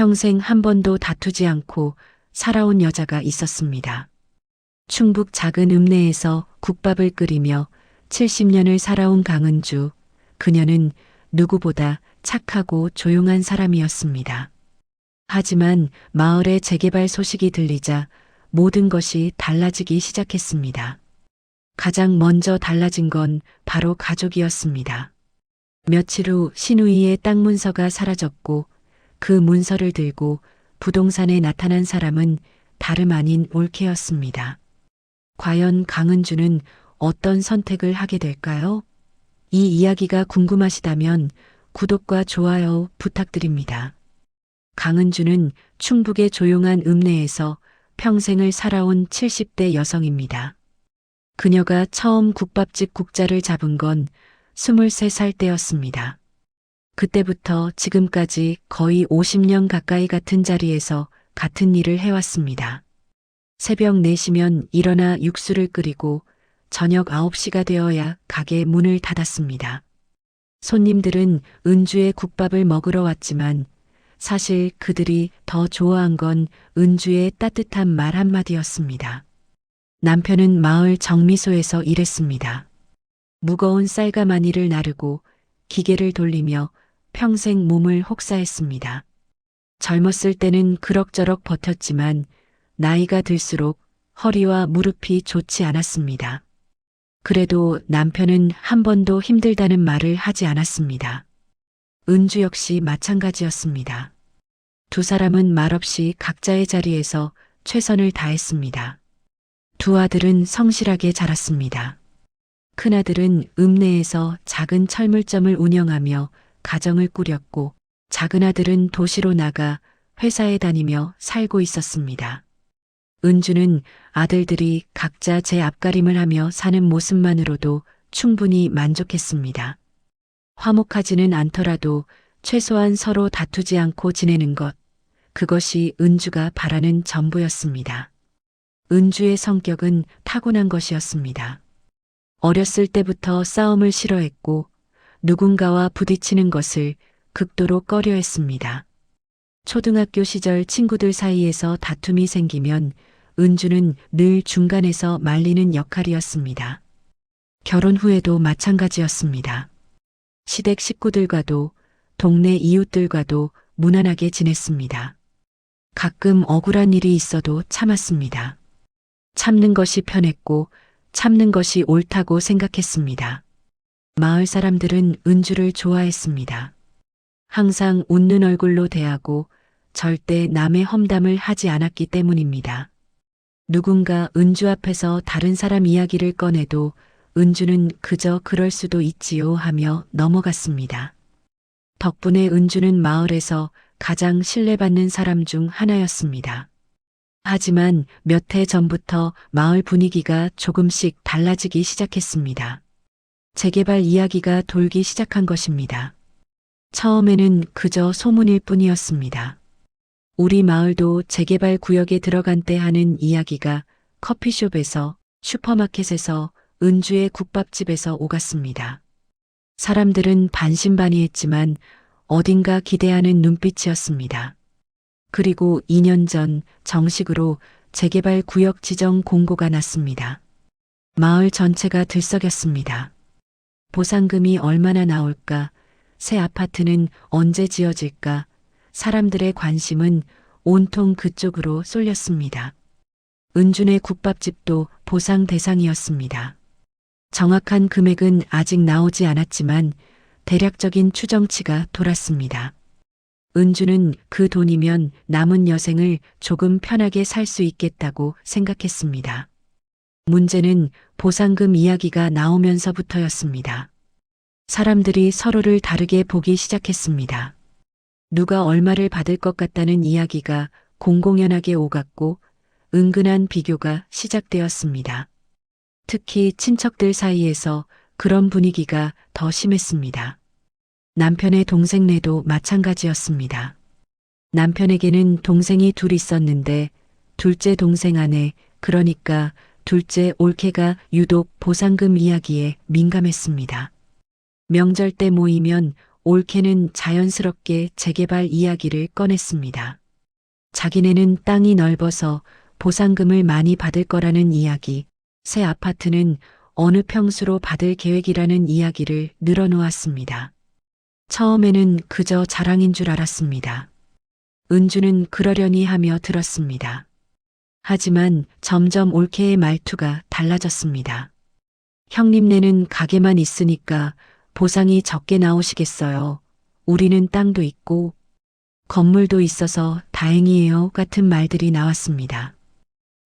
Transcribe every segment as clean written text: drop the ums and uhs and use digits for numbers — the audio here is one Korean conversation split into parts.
평생 한 번도 다투지 않고 살아온 여자가 있었습니다. 충북 작은 읍내에서 국밥을 끓이며 70년을 살아온 강은주. 그녀는 누구보다 착하고 조용한 사람이었습니다. 하지만 마을에 재개발 소식이 들리자 모든 것이 달라지기 시작했습니다. 가장 먼저 달라진 건 바로 가족이었습니다. 며칠 후 신우이의 땅 문서가 사라졌고 그 문서를 들고 부동산에 나타난 사람은 다름 아닌 올케였습니다. 과연 강은주는 어떤 선택을 하게 될까요? 이 이야기가 궁금하시다면 구독과 좋아요 부탁드립니다. 강은주는 충북의 조용한 읍내에서 평생을 살아온 70대 여성입니다. 그녀가 처음 국밥집 국자를 잡은 건 23살 때였습니다. 그때부터 지금까지 거의 50년 가까이 같은 자리에서 같은 일을 해왔습니다. 새벽 4시면 일어나 육수를 끓이고 저녁 9시가 되어야 가게 문을 닫았습니다. 손님들은 은주의 국밥을 먹으러 왔지만 사실 그들이 더 좋아한 건 은주의 따뜻한 말 한마디였습니다. 남편은 마을 정미소에서 일했습니다. 무거운 쌀가마니를 나르고 기계를 돌리며 평생 몸을 혹사했습니다. 젊었을 때는 그럭저럭 버텼지만 나이가 들수록 허리와 무릎이 좋지 않았습니다. 그래도 남편은 한 번도 힘들다는 말을 하지 않았습니다. 은주 역시 마찬가지였습니다. 두 사람은 말없이 각자의 자리에서 최선을 다했습니다. 두 아들은 성실하게 자랐습니다. 큰아들은 읍내에서 작은 철물점을 운영하며 가정을 꾸렸고 작은 아들은 도시로 나가 회사에 다니며 살고 있었습니다. 은주는 아들들이 각자 제 앞가림을 하며 사는 모습만으로도 충분히 만족했습니다. 화목하지는 않더라도 최소한 서로 다투지 않고 지내는 것, 그것이 은주가 바라는 전부였습니다. 은주의 성격은 타고난 것이었습니다. 어렸을 때부터 싸움을 싫어했고 누군가와 부딪히는 것을 극도로 꺼려했습니다. 초등학교 시절 친구들 사이에서 다툼이 생기면 은주는 늘 중간에서 말리는 역할이었습니다. 결혼 후에도 마찬가지였습니다. 시댁 식구들과도 동네 이웃들과도 무난하게 지냈습니다. 가끔 억울한 일이 있어도 참았습니다. 참는 것이 편했고 참는 것이 옳다고 생각했습니다. 마을 사람들은 은주를 좋아했습니다. 항상 웃는 얼굴로 대하고 절대 남의 험담을 하지 않았기 때문입니다. 누군가 은주 앞에서 다른 사람 이야기를 꺼내도 은주는 그저 그럴 수도 있지요 하며 넘어갔습니다. 덕분에 은주는 마을에서 가장 신뢰받는 사람 중 하나였습니다. 하지만 몇 해 전부터 마을 분위기가 조금씩 달라지기 시작했습니다. 재개발 이야기가 돌기 시작한 것입니다. 처음에는 그저 소문일 뿐이었습니다. 우리 마을도 재개발 구역에 들어간 때 하는 이야기가 커피숍에서, 슈퍼마켓에서, 은주의 국밥집에서 오갔습니다. 사람들은 반신반의했지만 어딘가 기대하는 눈빛이었습니다. 그리고 2년 전 정식으로 재개발 구역 지정 공고가 났습니다. 마을 전체가 들썩였습니다. 보상금이 얼마나 나올까? 새 아파트는 언제 지어질까? 사람들의 관심은 온통 그쪽으로 쏠렸습니다. 은준의 국밥집도 보상 대상이었습니다. 정확한 금액은 아직 나오지 않았지만 대략적인 추정치가 돌았습니다. 은주는 그 돈이면 남은 여생을 조금 편하게 살 수 있겠다고 생각했습니다. 문제는 보상금 이야기가 나오면서부터였습니다. 사람들이 서로를 다르게 보기 시작했습니다. 누가 얼마를 받을 것 같다는 이야기가 공공연하게 오갔고 은근한 비교가 시작되었습니다. 특히 친척들 사이에서 그런 분위기가 더 심했습니다. 남편의 동생네도 마찬가지였습니다. 남편에게는 동생이 둘 있었는데 둘째 동생 아내, 그러니까 둘째 올케가 유독 보상금 이야기에 민감했습니다. 명절 때 모이면 올케는 자연스럽게 재개발 이야기를 꺼냈습니다. 자기네는 땅이 넓어서 보상금을 많이 받을 거라는 이야기, 새 아파트는 어느 평수로 받을 계획이라는 이야기를 늘어놓았습니다. 처음에는 그저 자랑인 줄 알았습니다. 은주는 그러려니 하며 들었습니다. 하지만 점점 올케의 말투가 달라졌습니다. 형님네는 가게만 있으니까 보상이 적게 나오시겠어요. 우리는 땅도 있고 건물도 있어서 다행이에요 같은 말들이 나왔습니다.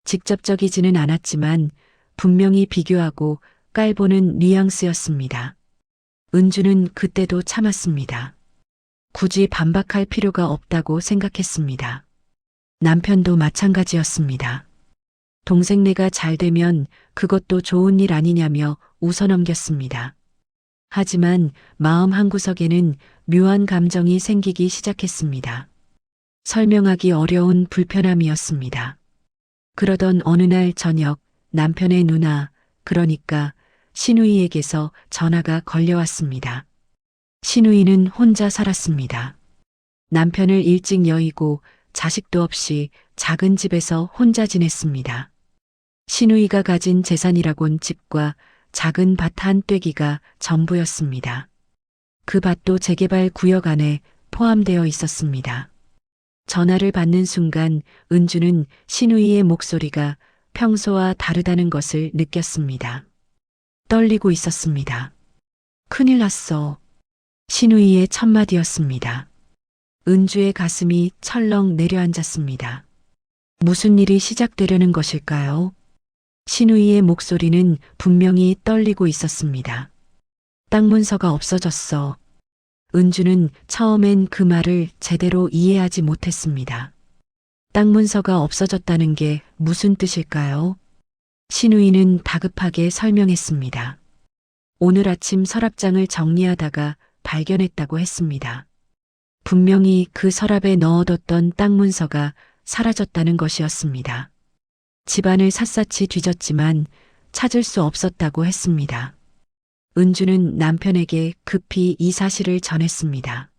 직접적이지는 않았지만 분명히 비교하고 깔보는 뉘앙스였습니다. 은주는 그때도 참았습니다. 굳이 반박할 필요가 없다고 생각했습니다. 남편도 마찬가지였습니다. 동생네가 잘 되면 그것도 좋은 일 아니냐며 웃어넘겼습니다. 하지만 마음 한구석에는 묘한 감정이 생기기 시작했습니다. 설명하기 어려운 불편함이었습니다. 그러던 어느 날 저녁 남편의 누나, 그러니까 신우이에게서 전화가 걸려왔습니다. 신우이는 혼자 살았습니다. 남편을 일찍 여의고 자식도 없이 작은 집에서 혼자 지냈습니다. 신우이가 가진 재산이라곤 집과 작은 밭 한 떼기가 전부였습니다. 그 밭도 재개발 구역 안에 포함되어 있었습니다. 전화를 받는 순간 은주는 신우이의 목소리가 평소와 다르다는 것을 느꼈습니다. 떨리고 있었습니다. 큰일 났어. 신우이의 첫마디였습니다. 은주의 가슴이 철렁 내려앉았습니다. 무슨 일이 시작되려는 것일까요? 신우이의 목소리는 분명히 떨리고 있었습니다. 땅 문서가 없어졌어. 은주는 처음엔 그 말을 제대로 이해하지 못했습니다. 땅 문서가 없어졌다는 게 무슨 뜻일까요? 신우이는 다급하게 설명했습니다. 오늘 아침 서랍장을 정리하다가 발견했다고 했습니다. 분명히 그 서랍에 넣어뒀던 땅 문서가 사라졌다는 것이었습니다. 집안을 샅샅이 뒤졌지만 찾을 수 없었다고 했습니다. 은주는 남편에게 급히 이 사실을 전했습니다.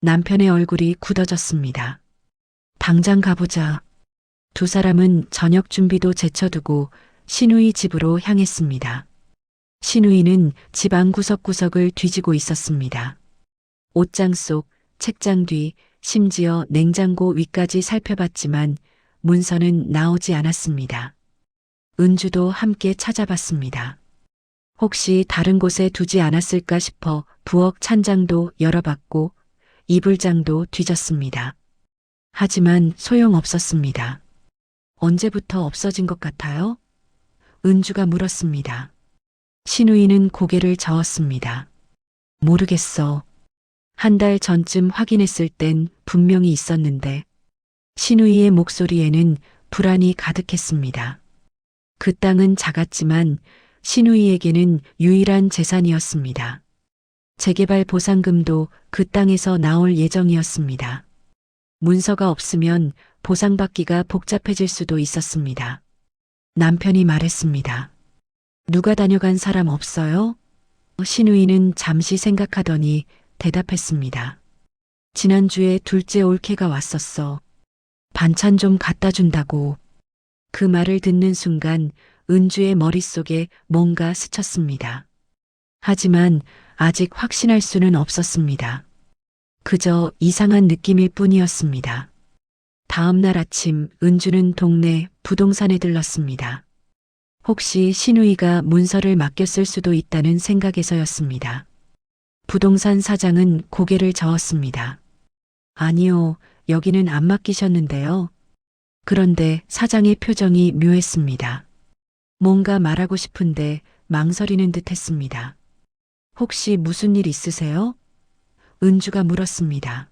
남편의 얼굴이 굳어졌습니다. 당장 가보자. 두 사람은 저녁 준비도 제쳐두고 신우이 집으로 향했습니다. 신우이는 집 안 구석구석을 뒤지고 있었습니다. 옷장 속, 책장 뒤, 심지어 냉장고 위까지 살펴봤지만 문서는 나오지 않았습니다. 은주도 함께 찾아봤습니다. 혹시 다른 곳에 두지 않았을까 싶어 부엌 찬장도 열어봤고 이불장도 뒤졌습니다. 하지만 소용없었습니다. 언제부터 없어진 것 같아요? 은주가 물었습니다. 신우이는 고개를 저었습니다. 모르겠어. 한 달 전쯤 확인했을 땐 분명히 있었는데 신우이의 목소리에는 불안이 가득했습니다. 그 땅은 작았지만 신우이에게는 유일한 재산이었습니다. 재개발 보상금도 그 땅에서 나올 예정이었습니다. 문서가 없으면 보상받기가 복잡해질 수도 있었습니다. 남편이 말했습니다. 누가 다녀간 사람 없어요? 신우이는 잠시 생각하더니 대답했습니다. 지난주에 둘째 올케가 왔었어. 반찬 좀 갖다 준다고. 그 말을 듣는 순간 은주의 머릿속에 뭔가 스쳤습니다. 하지만 아직 확신할 수는 없었습니다. 그저 이상한 느낌일 뿐이었습니다. 다음 날 아침 은주는 동네 부동산에 들렀습니다. 혹시 신우이가 문서를 맡겼을 수도 있다는 생각에서였습니다. 부동산 사장은 고개를 저었습니다. 아니요, 여기는 안 맡기셨는데요. 그런데 사장의 표정이 묘했습니다. 뭔가 말하고 싶은데 망설이는 듯 했습니다. 혹시 무슨 일 있으세요? 은주가 물었습니다.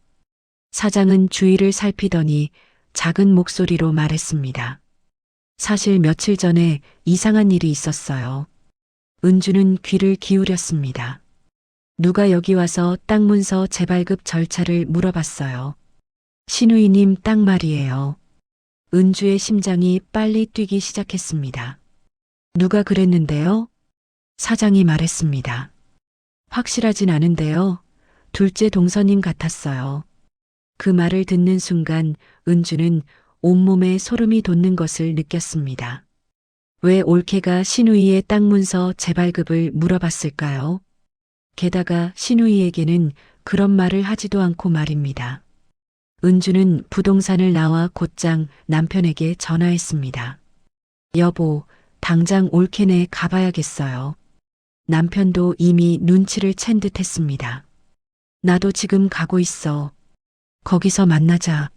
사장은 주위를 살피더니 작은 목소리로 말했습니다. 사실 며칠 전에 이상한 일이 있었어요. 은주는 귀를 기울였습니다. 누가 여기 와서 땅 문서 재발급 절차를 물어봤어요. 신우이님 땅 말이에요. 은주의 심장이 빨리 뛰기 시작했습니다. 누가 그랬는데요? 사장이 말했습니다. 확실하진 않은데요. 둘째 동서님 같았어요. 그 말을 듣는 순간 은주는 온몸에 소름이 돋는 것을 느꼈습니다. 왜 올케가 신우이의 땅 문서 재발급을 물어봤을까요? 게다가 신우이에게는 그런 말을 하지도 않고 말입니다. 은주는 부동산을 나와 곧장 남편에게 전화했습니다. 여보, 당장 올케네 가봐야겠어요. 남편도 이미 눈치를 챈 듯 했습니다. 나도 지금 가고 있어. 거기서 만나자.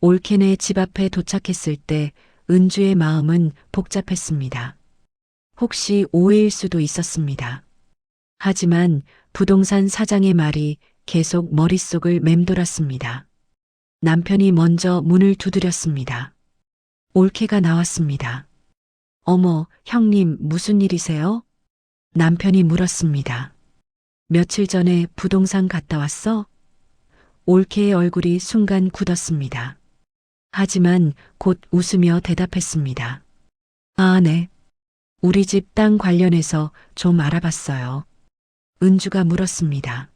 올케네 집 앞에 도착했을 때 은주의 마음은 복잡했습니다. 혹시 오해일 수도 있었습니다. 하지만 부동산 사장의 말이 계속 머릿속을 맴돌았습니다. 남편이 먼저 문을 두드렸습니다. 올케가 나왔습니다. 어머, 형님 무슨 일이세요? 남편이 물었습니다. 며칠 전에 부동산 갔다 왔어? 올케의 얼굴이 순간 굳었습니다. 하지만 곧 웃으며 대답했습니다. 아, 네. 우리 집 땅 관련해서 좀 알아봤어요. 은주가 물었습니다.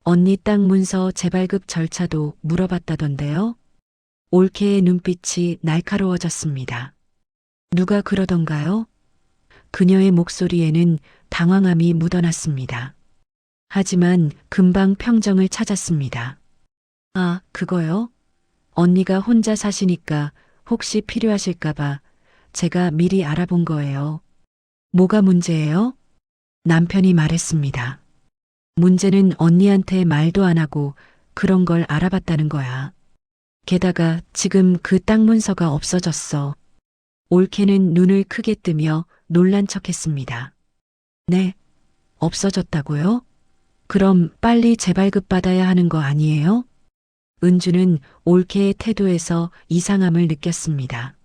언니 땅 문서 재발급 절차도 물어봤다던데요? 올케의 눈빛이 날카로워졌습니다. 누가 그러던가요? 그녀의 목소리에는 당황함이 묻어났습니다. 하지만 금방 평정을 찾았습니다. 아, 그거요? 언니가 혼자 사시니까 혹시 필요하실까봐 제가 미리 알아본 거예요. 뭐가 문제예요? 남편이 말했습니다. 문제는 언니한테 말도 안 하고 그런 걸 알아봤다는 거야. 게다가 지금 그 땅 문서가 없어졌어. 올케는 눈을 크게 뜨며 놀란 척했습니다. 네, 없어졌다고요? 그럼 빨리 재발급 받아야 하는 거 아니에요? 은주는 올케의 태도에서 이상함을 느꼈습니다.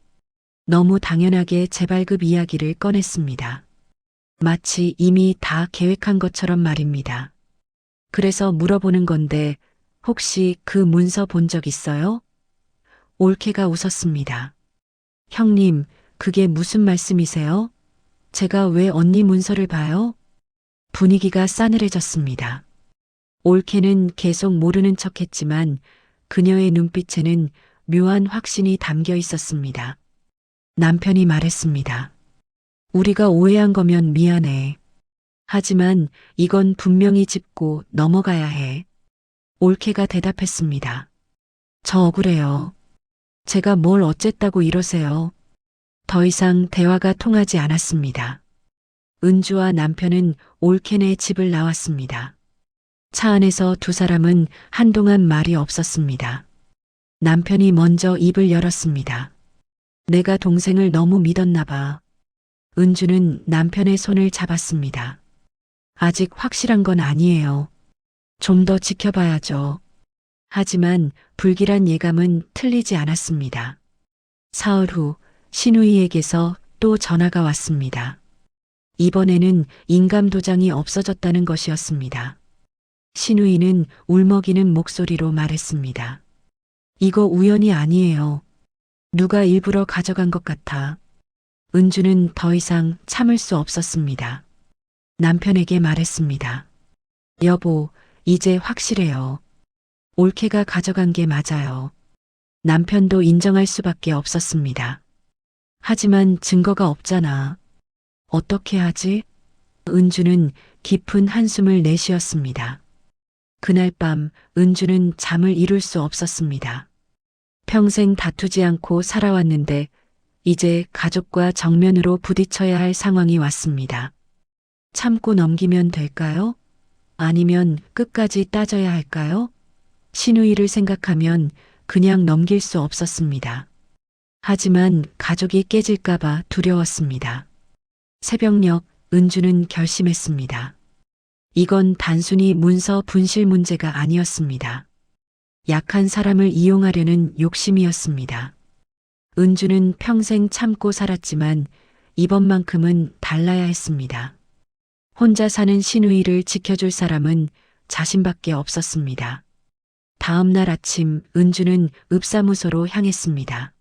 너무 당연하게 재발급 이야기를 꺼냈습니다. 마치 이미 다 계획한 것처럼 말입니다. 그래서 물어보는 건데 혹시 그 문서 본 적 있어요? 올케가 웃었습니다. 형님, 그게 무슨 말씀이세요? 제가 왜 언니 문서를 봐요? 분위기가 싸늘해졌습니다. 올케는 계속 모르는 척했지만 그녀의 눈빛에는 묘한 확신이 담겨 있었습니다. 남편이 말했습니다. 우리가 오해한 거면 미안해. 하지만 이건 분명히 짚고 넘어가야 해. 올케가 대답했습니다. 저 억울해요. 제가 뭘 어쨌다고 이러세요. 더 이상 대화가 통하지 않았습니다. 은주와 남편은 올케네 집을 나왔습니다. 차 안에서 두 사람은 한동안 말이 없었습니다. 남편이 먼저 입을 열었습니다. 내가 동생을 너무 믿었나 봐. 은주는 남편의 손을 잡았습니다. 아직 확실한 건 아니에요. 좀 더 지켜봐야죠. 하지만 불길한 예감은 틀리지 않았습니다. 사흘 후 신우이에게서 또 전화가 왔습니다. 이번에는 인감 도장이 없어졌다는 것이었습니다. 신우이는 울먹이는 목소리로 말했습니다. 이거 우연이 아니에요. 누가 일부러 가져간 것 같아. 은주는 더 이상 참을 수 없었습니다. 남편에게 말했습니다. 여보, 이제 확실해요. 올케가 가져간 게 맞아요. 남편도 인정할 수밖에 없었습니다. 하지만 증거가 없잖아. 어떻게 하지? 은주는 깊은 한숨을 내쉬었습니다. 그날 밤 은주는 잠을 이룰 수 없었습니다. 평생 다투지 않고 살아왔는데 이제 가족과 정면으로 부딪혀야 할 상황이 왔습니다. 참고 넘기면 될까요? 아니면 끝까지 따져야 할까요? 신우이를 생각하면 그냥 넘길 수 없었습니다. 하지만 가족이 깨질까봐 두려웠습니다. 새벽녘 은주는 결심했습니다. 이건 단순히 문서 분실 문제가 아니었습니다. 약한 사람을 이용하려는 욕심이었습니다. 은주는 평생 참고 살았지만 이번만큼은 달라야 했습니다. 혼자 사는 신우이를 지켜줄 사람은 자신밖에 없었습니다. 다음 날 아침 은주는 읍사무소로 향했습니다.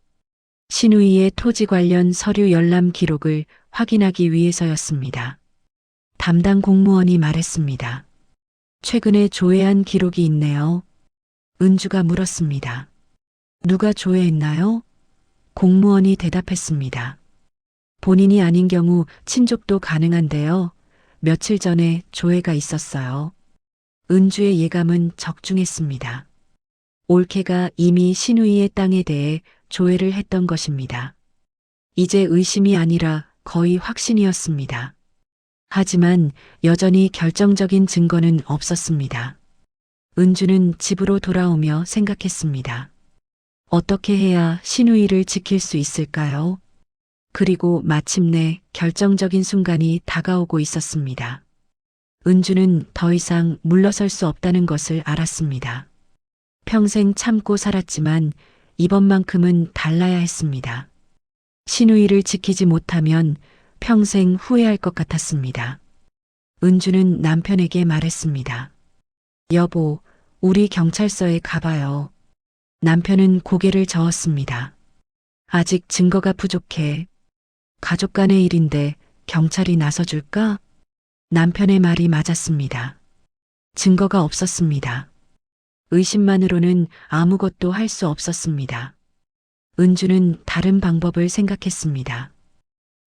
신우이의 토지 관련 서류 열람 기록을 확인하기 위해서였습니다. 담당 공무원이 말했습니다. 최근에 조회한 기록이 있네요. 은주가 물었습니다. 누가 조회했나요? 공무원이 대답했습니다. 본인이 아닌 경우 친족도 가능한데요. 며칠 전에 조회가 있었어요. 은주의 예감은 적중했습니다. 올케가 이미 신우이의 땅에 대해 조회를 했던 것입니다. 이제 의심이 아니라 거의 확신이었습니다. 하지만 여전히 결정적인 증거는 없었습니다. 은주는 집으로 돌아오며 생각했습니다. 어떻게 해야 신우이를 지킬 수 있을까요? 그리고 마침내 결정적인 순간이 다가오고 있었습니다. 은주는 더 이상 물러설 수 없다는 것을 알았습니다. 평생 참고 살았지만 이번만큼은 달라야 했습니다. 신우이를 지키지 못하면 평생 후회할 것 같았습니다. 은주는 남편에게 말했습니다. 여보, 우리 경찰서에 가봐요. 남편은 고개를 저었습니다. 아직 증거가 부족해. 가족 간의 일인데 경찰이 나서줄까? 남편의 말이 맞았습니다. 증거가 없었습니다. 의심만으로는 아무것도 할 수 없었습니다. 은주는 다른 방법을 생각했습니다.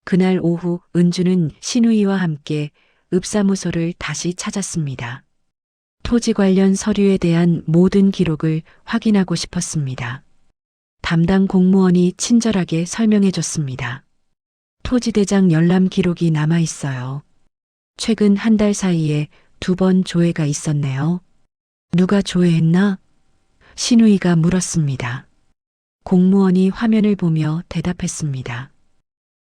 그날 오후 은주는 신우이와 함께 읍사무소를 다시 찾았습니다. 토지 관련 서류에 대한 모든 기록을 확인하고 싶었습니다. 담당 공무원이 친절하게 설명해 줬습니다. 토지대장 열람 기록이 남아 있어요. 최근 한 달 사이에 2번 조회가 있었네요. 누가 조회했나? 신우이가 물었습니다. 공무원이 화면을 보며 대답했습니다.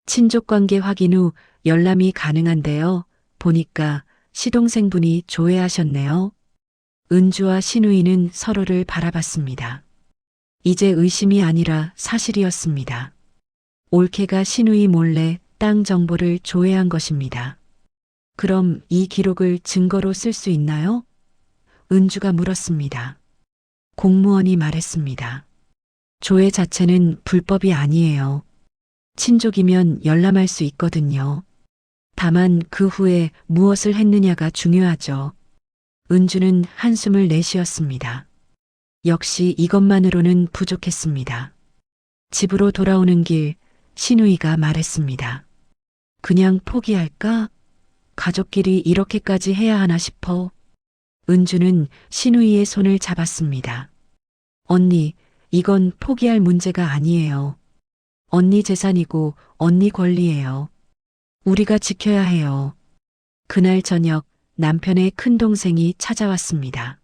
친족관계 확인 후 열람이 가능한데요. 보니까 시동생분이 조회하셨네요. 은주와 신우이는 서로를 바라봤습니다. 이제 의심이 아니라 사실이었습니다. 올케가 신우이 몰래 땅 정보를 조회한 것입니다. 그럼 이 기록을 증거로 쓸 수 있나요? 은주가 물었습니다. 공무원이 말했습니다. 조회 자체는 불법이 아니에요. 친족이면 열람할 수 있거든요. 다만 그 후에 무엇을 했느냐가 중요하죠. 은주는 한숨을 내쉬었습니다. 역시 이것만으로는 부족했습니다. 집으로 돌아오는 길 신우이가 말했습니다. 그냥 포기할까? 가족끼리 이렇게까지 해야 하나 싶어. 은주는 신우이의 손을 잡았습니다. 언니, 이건 포기할 문제가 아니에요. 언니 재산이고 언니 권리예요. 우리가 지켜야 해요. 그날 저녁 남편의 큰 동생이 찾아왔습니다.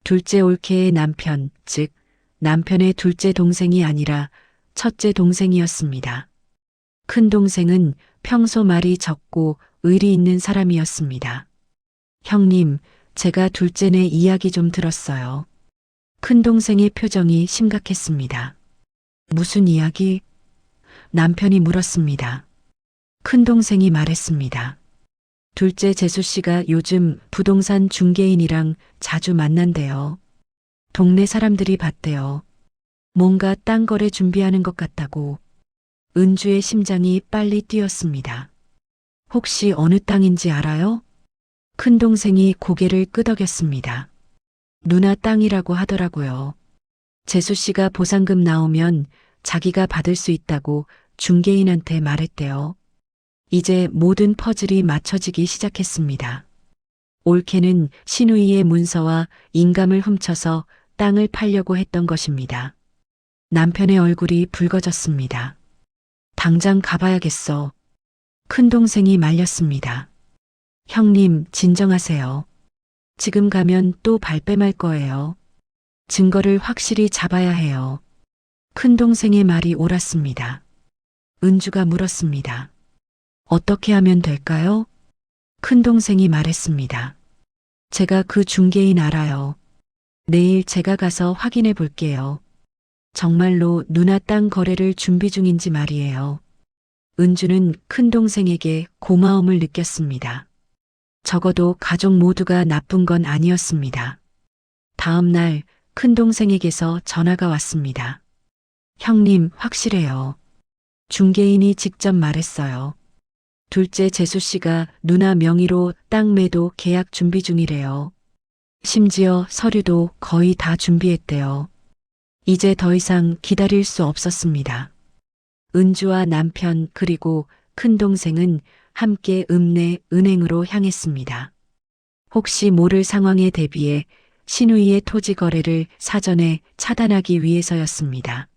둘째 올케의 남편, 즉 남편의 둘째 동생이 아니라 첫째 동생이었습니다. 큰 동생은 평소 말이 적고 의리 있는 사람이었습니다. 형님, 제가 둘째네 이야기 좀 들었어요. 큰 동생의 표정이 심각했습니다. 무슨 이야기? 남편이 물었습니다. 큰 동생이 말했습니다. 둘째 재수 씨가 요즘 부동산 중개인이랑 자주 만난대요. 동네 사람들이 봤대요. 뭔가 땅 거래 준비하는 것 같다고. 은주의 심장이 빨리 뛰었습니다. 혹시 어느 땅인지 알아요? 큰 동생이 고개를 끄덕였습니다. 누나 땅이라고 하더라고요. 재수 씨가 보상금 나오면 자기가 받을 수 있다고 중개인한테 말했대요. 이제 모든 퍼즐이 맞춰지기 시작했습니다. 올케는 신우이의 문서와 인감을 훔쳐서 땅을 팔려고 했던 것입니다. 남편의 얼굴이 붉어졌습니다. 당장 가봐야겠어. 큰 동생이 말렸습니다. 형님, 진정하세요. 지금 가면 또 발뺌할 거예요. 증거를 확실히 잡아야 해요. 큰 동생의 말이 옳았습니다. 은주가 물었습니다. 어떻게 하면 될까요? 큰 동생이 말했습니다. 제가 그 중개인 알아요. 내일 제가 가서 확인해 볼게요. 정말로 누나 땅 거래를 준비 중인지 말이에요. 은주는 큰 동생에게 고마움을 느꼈습니다. 적어도 가족 모두가 나쁜 건 아니었습니다. 다음 날 큰 동생에게서 전화가 왔습니다. 형님, 확실해요. 중개인이 직접 말했어요. 둘째 재수 씨가 누나 명의로 땅 매도 계약 준비 중이래요. 심지어 서류도 거의 다 준비했대요. 이제 더 이상 기다릴 수 없었습니다. 은주와 남편 그리고 큰동생은 함께 읍내 은행으로 향했습니다. 혹시 모를 상황에 대비해 신우이의 토지 거래를 사전에 차단하기 위해서였습니다.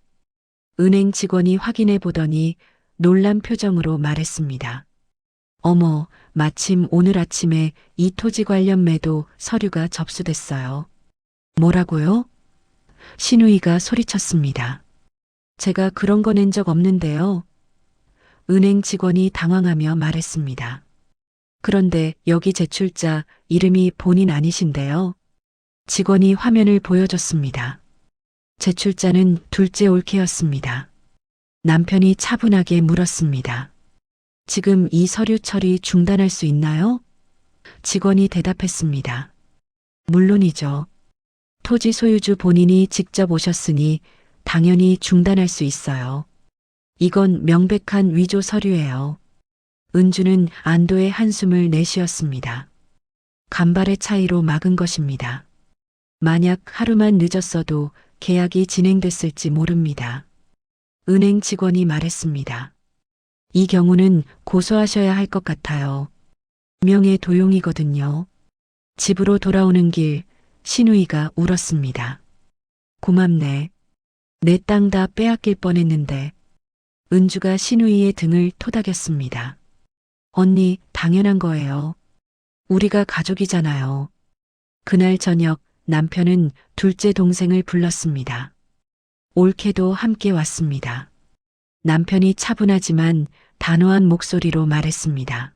은행 직원이 확인해 보더니 놀란 표정으로 말했습니다. 어머, 마침 오늘 아침에 이 토지 관련 매도 서류가 접수됐어요. 뭐라고요? 신우이가 소리쳤습니다. 제가 그런 거 낸 적 없는데요. 은행 직원이 당황하며 말했습니다. 그런데 여기 제출자 이름이 본인 아니신데요. 직원이 화면을 보여줬습니다. 제출자는 둘째 올케였습니다. 남편이 차분하게 물었습니다. 지금 이 서류 처리 중단할 수 있나요? 직원이 대답했습니다. 물론이죠. 토지 소유주 본인이 직접 오셨으니 당연히 중단할 수 있어요. 이건 명백한 위조 서류예요. 은주는 안도의 한숨을 내쉬었습니다. 간발의 차이로 막은 것입니다. 만약 하루만 늦었어도 계약이 진행됐을지 모릅니다. 은행 직원이 말했습니다. 이 경우는 고소하셔야 할 것 같아요. 명예 도용이거든요. 집으로 돌아오는 길 신우이가 울었습니다. 고맙네. 내 땅 다 빼앗길 뻔했는데. 은주가 신우이의 등을 토닥였습니다. 언니, 당연한 거예요. 우리가 가족이잖아요. 그날 저녁 남편은 둘째 동생을 불렀습니다. 올케도 함께 왔습니다. 남편이 차분하지만 단호한 목소리로 말했습니다.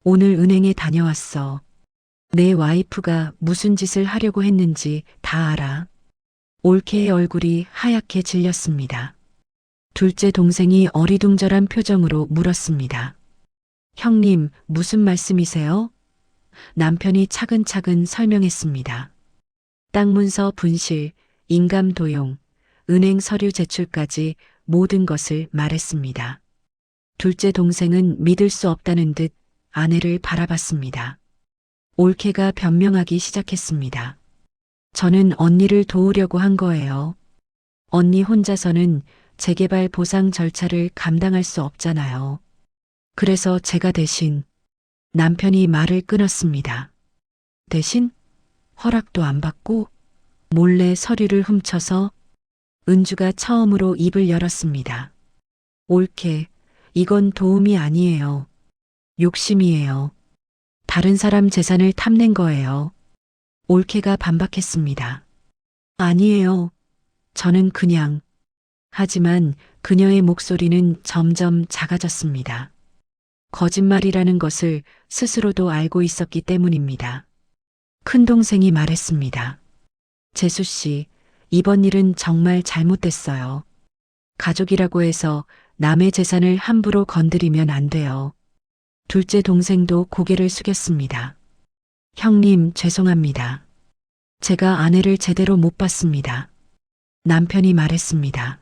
오늘 은행에 다녀왔어. 내 와이프가 무슨 짓을 하려고 했는지 다 알아. 올케의 얼굴이 하얗게 질렸습니다. 둘째 동생이 어리둥절한 표정으로 물었습니다. 형님, 무슨 말씀이세요? 남편이 차근차근 설명했습니다. 땅 문서 분실, 인감 도용, 은행 서류 제출까지 모든 것을 말했습니다. 둘째 동생은 믿을 수 없다는 듯 아내를 바라봤습니다. 올케가 변명하기 시작했습니다. 저는 언니를 도우려고 한 거예요. 언니 혼자서는 재개발 보상 절차를 감당할 수 없잖아요. 그래서 제가 대신 남편이 말을 끊었습니다. 대신 허락도 안 받고 몰래 서류를 훔쳐서 은주가 처음으로 입을 열었습니다. 올케, 이건 도움이 아니에요. 욕심이에요. 다른 사람 재산을 탐낸 거예요. 올케가 반박했습니다. 아니에요. 저는 그냥. 하지만 그녀의 목소리는 점점 작아졌습니다. 거짓말이라는 것을 스스로도 알고 있었기 때문입니다. 큰 동생이 말했습니다. 재수 씨, 이번 일은 정말 잘못됐어요. 가족이라고 해서 남의 재산을 함부로 건드리면 안 돼요. 둘째 동생도 고개를 숙였습니다. 형님, 죄송합니다. 제가 아내를 제대로 못 봤습니다. 남편이 말했습니다.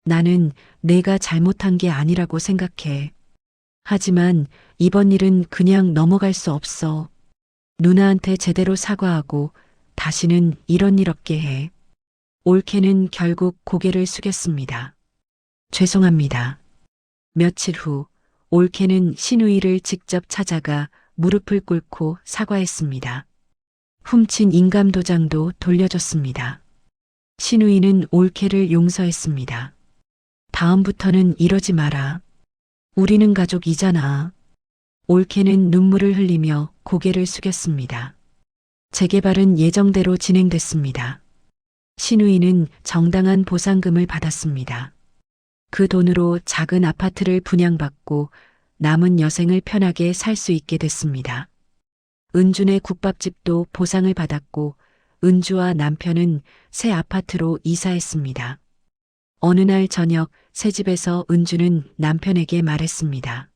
나는 내가 잘못한 게 아니라고 생각해. 하지만 이번 일은 그냥 넘어갈 수 없어. 누나한테 제대로 사과하고 다시는 이런 일 없게 해. 올케는 결국 고개를 숙였습니다. 죄송합니다. 며칠 후 올케는 신우이를 직접 찾아가 무릎을 꿇고 사과했습니다. 훔친 인감도장도 돌려줬습니다. 신우이는 올케를 용서했습니다. 다음부터는 이러지 마라. 우리는 가족이잖아. 올케는 눈물을 흘리며 고개를 숙였습니다. 재개발은 예정대로 진행됐습니다. 신우이는 정당한 보상금을 받았습니다. 그 돈으로 작은 아파트를 분양받고 남은 여생을 편하게 살 수 있게 됐습니다. 은준의 국밥집도 보상을 받았고 은주와 남편은 새 아파트로 이사했습니다. 어느 날 저녁 새 집에서 은주는 남편에게 말했습니다.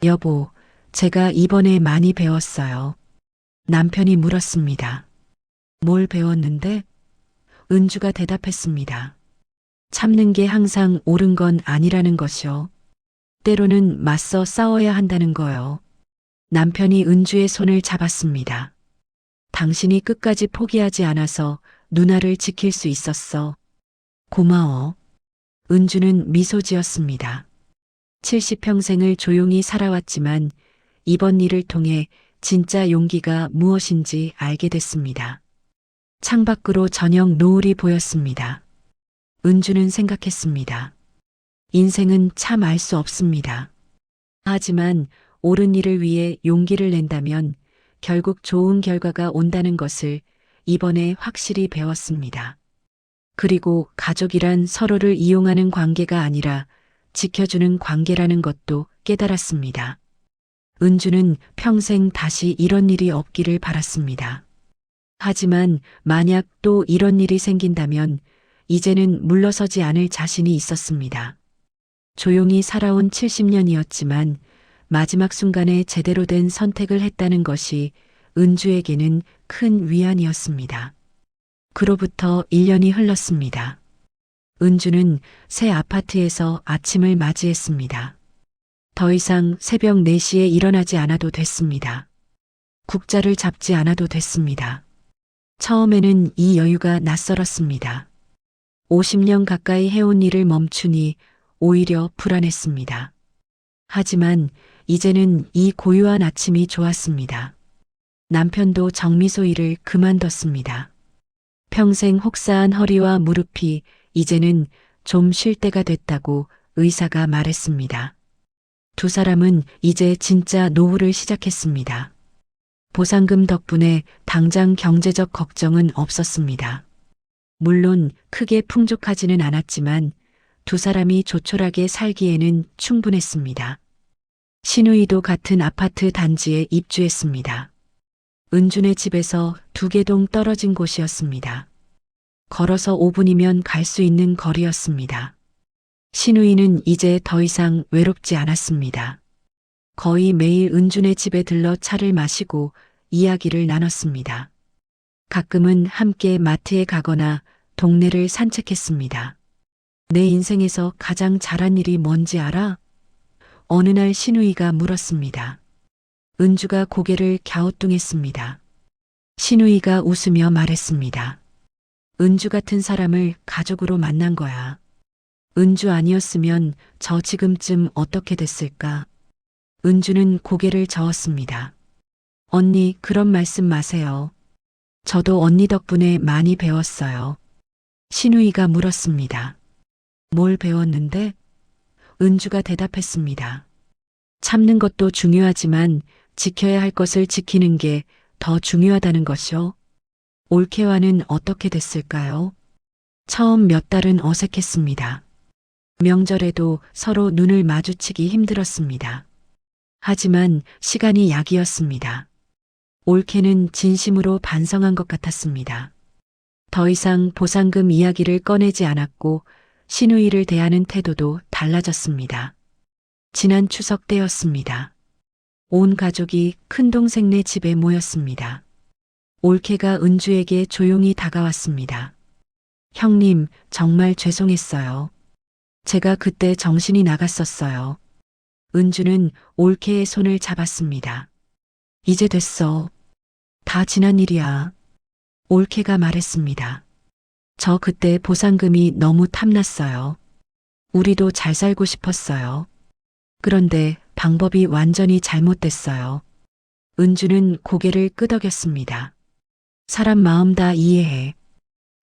여보, 제가 이번에 많이 배웠어요. 남편이 물었습니다. 뭘 배웠는데? 은주가 대답했습니다. 참는 게 항상 옳은 건 아니라는 것이요. 때로는 맞서 싸워야 한다는 거요. 남편이 은주의 손을 잡았습니다. 당신이 끝까지 포기하지 않아서 누나를 지킬 수 있었어. 고마워. 은주는 미소 지었습니다. 70평생을 조용히 살아왔지만 이번 일을 통해 진짜 용기가 무엇인지 알게 됐습니다. 창밖으로 저녁 노을이 보였습니다. 은주는 생각했습니다. 인생은 참 알 수 없습니다. 하지만 옳은 일을 위해 용기를 낸다면 결국 좋은 결과가 온다는 것을 이번에 확실히 배웠습니다. 그리고 가족이란 서로를 이용하는 관계가 아니라 지켜주는 관계라는 것도 깨달았습니다. 은주는 평생 다시 이런 일이 없기를 바랐습니다. 하지만 만약 또 이런 일이 생긴다면 이제는 물러서지 않을 자신이 있었습니다. 조용히 살아온 70년이었지만 마지막 순간에 제대로 된 선택을 했다는 것이 은주에게는 큰 위안이었습니다. 그로부터 1년이 흘렀습니다. 은주는 새 아파트에서 아침을 맞이했습니다. 더 이상 새벽 4시에 일어나지 않아도 됐습니다. 국자를 잡지 않아도 됐습니다. 처음에는 이 여유가 낯설었습니다. 50년 가까이 해온 일을 멈추니 오히려 불안했습니다. 하지만 이제는 이 고요한 아침이 좋았습니다. 남편도 정미소 일을 그만뒀습니다. 평생 혹사한 허리와 무릎이 이제는 좀 쉴 때가 됐다고 의사가 말했습니다. 두 사람은 이제 진짜 노후를 시작했습니다. 보상금 덕분에 당장 경제적 걱정은 없었습니다. 물론 크게 풍족하지는 않았지만 두 사람이 조촐하게 살기에는 충분했습니다. 신우이도 같은 아파트 단지에 입주했습니다. 은준의 집에서 2개 동 떨어진 곳이었습니다. 걸어서 5분이면 갈 수 있는 거리였습니다. 신우이는 이제 더 이상 외롭지 않았습니다. 거의 매일 은준의 집에 들러 차를 마시고 이야기를 나눴습니다. 가끔은 함께 마트에 가거나 동네를 산책했습니다. 내 인생에서 가장 잘한 일이 뭔지 알아? 어느 날 신우이가 물었습니다. 은주가 고개를 갸우뚱했습니다. 신우이가 웃으며 말했습니다. 은주 같은 사람을 가족으로 만난 거야. 은주 아니었으면 저 지금쯤 어떻게 됐을까? 은주는 고개를 저었습니다. 언니, 그런 말씀 마세요. 저도 언니 덕분에 많이 배웠어요. 신우이가 물었습니다. 뭘 배웠는데? 은주가 대답했습니다. 참는 것도 중요하지만 지켜야 할 것을 지키는 게 더 중요하다는 것이요. 올케와는 어떻게 됐을까요? 처음 몇 달은 어색했습니다. 명절에도 서로 눈을 마주치기 힘들었습니다. 하지만 시간이 약이었습니다. 올케는 진심으로 반성한 것 같았습니다. 더 이상 보상금 이야기를 꺼내지 않았고 신우이를 대하는 태도도 달라졌습니다. 지난 추석 때였습니다. 온 가족이 큰동생네 집에 모였습니다. 올케가 은주에게 조용히 다가왔습니다. 형님, 정말 죄송했어요. 제가 그때 정신이 나갔었어요. 은주는 올케의 손을 잡았습니다. 이제 됐어. 다 지난 일이야. 올케가 말했습니다. 저 그때 보상금이 너무 탐났어요. 우리도 잘 살고 싶었어요. 그런데 방법이 완전히 잘못됐어요. 은주는 고개를 끄덕였습니다. 사람 마음 다 이해해.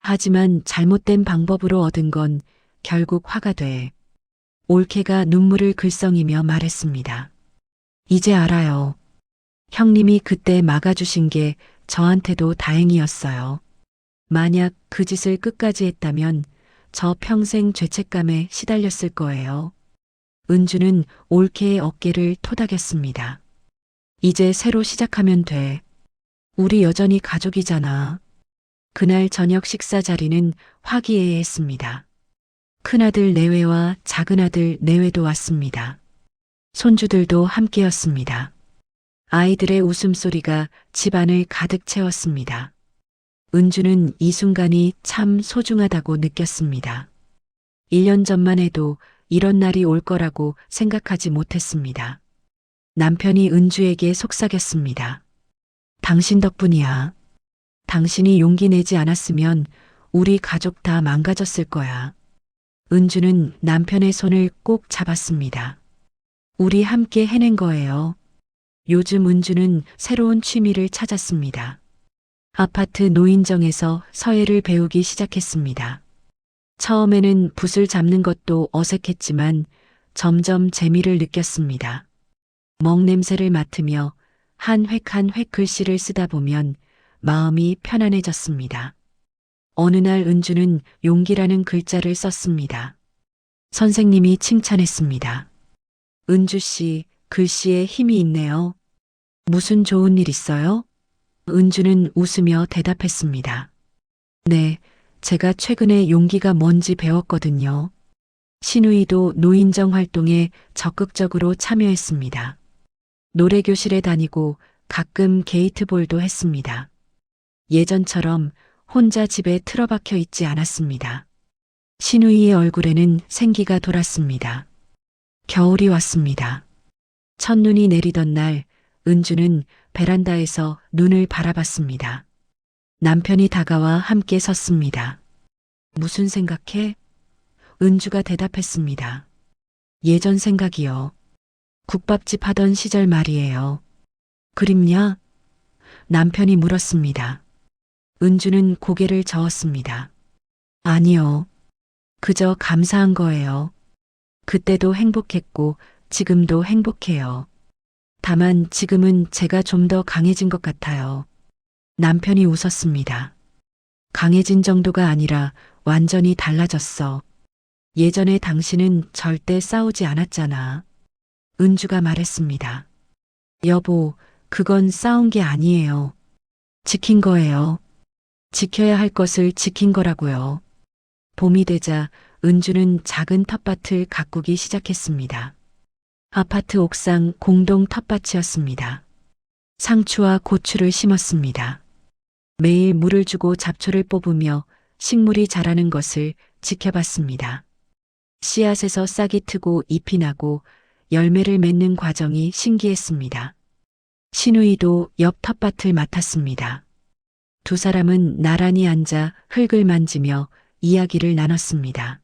하지만 잘못된 방법으로 얻은 건 결국 화가 돼. 올케가 눈물을 글썽이며 말했습니다. 이제 알아요. 형님이 그때 막아주신 게 저한테도 다행이었어요. 만약 그 짓을 끝까지 했다면 저 평생 죄책감에 시달렸을 거예요. 은주는 올케의 어깨를 토닥였습니다. 이제 새로 시작하면 돼. 우리 여전히 가족이잖아. 그날 저녁 식사 자리는 화기애애했습니다. 큰아들 내외와 작은아들 내외도 왔습니다. 손주들도 함께였습니다. 아이들의 웃음소리가 집안을 가득 채웠습니다. 은주는 이 순간이 참 소중하다고 느꼈습니다. 1년 전만 해도 이런 날이 올 거라고 생각하지 못했습니다. 남편이 은주에게 속삭였습니다. 당신 덕분이야. 당신이 용기 내지 않았으면 우리 가족 다 망가졌을 거야. 은주는 남편의 손을 꼭 잡았습니다. 우리 함께 해낸 거예요. 요즘 은주는 새로운 취미를 찾았습니다. 아파트 노인정에서 서예를 배우기 시작했습니다. 처음에는 붓을 잡는 것도 어색했지만 점점 재미를 느꼈습니다. 먹 냄새를 맡으며 한 획 한 획 글씨를 쓰다 보면 마음이 편안해졌습니다. 어느 날 은주는 용기라는 글자를 썼습니다. 선생님이 칭찬했습니다. 은주 씨, 글씨에 힘이 있네요. 무슨 좋은 일 있어요? 은주는 웃으며 대답했습니다. 네, 제가 최근에 용기가 뭔지 배웠거든요. 신우이도 노인정 활동에 적극적으로 참여했습니다. 노래교실에 다니고 가끔 게이트볼도 했습니다. 예전처럼 혼자 집에 틀어박혀 있지 않았습니다. 신우이의 얼굴에는 생기가 돌았습니다. 겨울이 왔습니다. 첫눈이 내리던 날 은주는 베란다에서 눈을 바라봤습니다. 남편이 다가와 함께 섰습니다. 무슨 생각해? 은주가 대답했습니다. 예전 생각이요. 국밥집 하던 시절 말이에요. 그립냐? 남편이 물었습니다. 은주는 고개를 저었습니다. 아니요. 그저 감사한 거예요. 그때도 행복했고 지금도 행복해요. 다만 지금은 제가 좀 더 강해진 것 같아요. 남편이 웃었습니다. 강해진 정도가 아니라 완전히 달라졌어. 예전에 당신은 절대 싸우지 않았잖아. 은주가 말했습니다. 여보, 그건 싸운 게 아니에요. 지킨 거예요. 지켜야 할 것을 지킨 거라고요. 봄이 되자 은주는 작은 텃밭을 가꾸기 시작했습니다. 아파트 옥상 공동 텃밭이었습니다. 상추와 고추를 심었습니다. 매일 물을 주고 잡초를 뽑으며 식물이 자라는 것을 지켜봤습니다. 씨앗에서 싹이 트고 잎이 나고 열매를 맺는 과정이 신기했습니다. 신우이도 옆 텃밭을 맡았습니다. 두 사람은 나란히 앉아 흙을 만지며 이야기를 나눴습니다.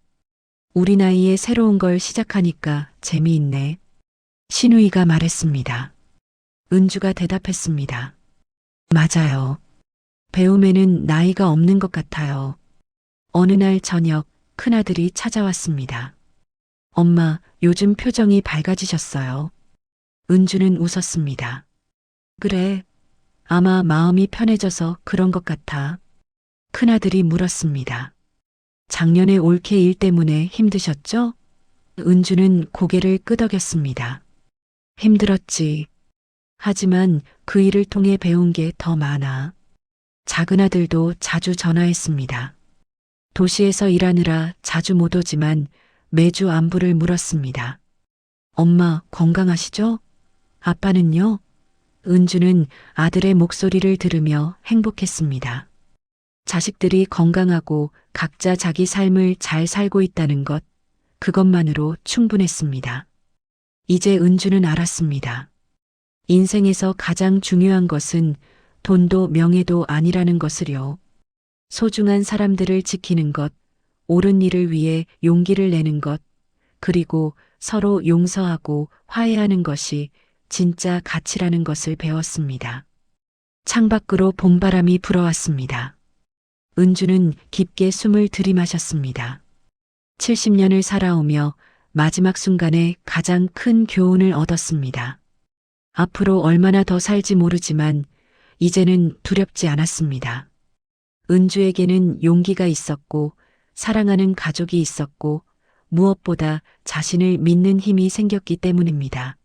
우리 나이에 새로운 걸 시작하니까 재미있네. 신우이가 말했습니다. 은주가 대답했습니다. 맞아요. 배움에는 나이가 없는 것 같아요. 어느 날 저녁 큰아들이 찾아왔습니다. 엄마, 요즘 표정이 밝아지셨어요. 은주는 웃었습니다. 그래, 아마 마음이 편해져서 그런 것 같아. 큰아들이 물었습니다. 작년에 올케 일 때문에 힘드셨죠? 은주는 고개를 끄덕였습니다. 힘들었지. 하지만 그 일을 통해 배운 게 더 많아. 작은 아들도 자주 전화했습니다. 도시에서 일하느라 자주 못 오지만 매주 안부를 물었습니다. 엄마 건강하시죠? 아빠는요? 은주는 아들의 목소리를 들으며 행복했습니다. 자식들이 건강하고 각자 자기 삶을 잘 살고 있다는 것, 그것만으로 충분했습니다. 이제 은주는 알았습니다. 인생에서 가장 중요한 것은 돈도 명예도 아니라는 것을요. 소중한 사람들을 지키는 것, 옳은 일을 위해 용기를 내는 것, 그리고 서로 용서하고 화해하는 것이 진짜 가치라는 것을 배웠습니다. 창밖으로 봄바람이 불어왔습니다. 은주는 깊게 숨을 들이마셨습니다. 70년을 살아오며 마지막 순간에 가장 큰 교훈을 얻었습니다. 앞으로 얼마나 더 살지 모르지만 이제는 두렵지 않았습니다. 은주에게는 용기가 있었고 사랑하는 가족이 있었고 무엇보다 자신을 믿는 힘이 생겼기 때문입니다.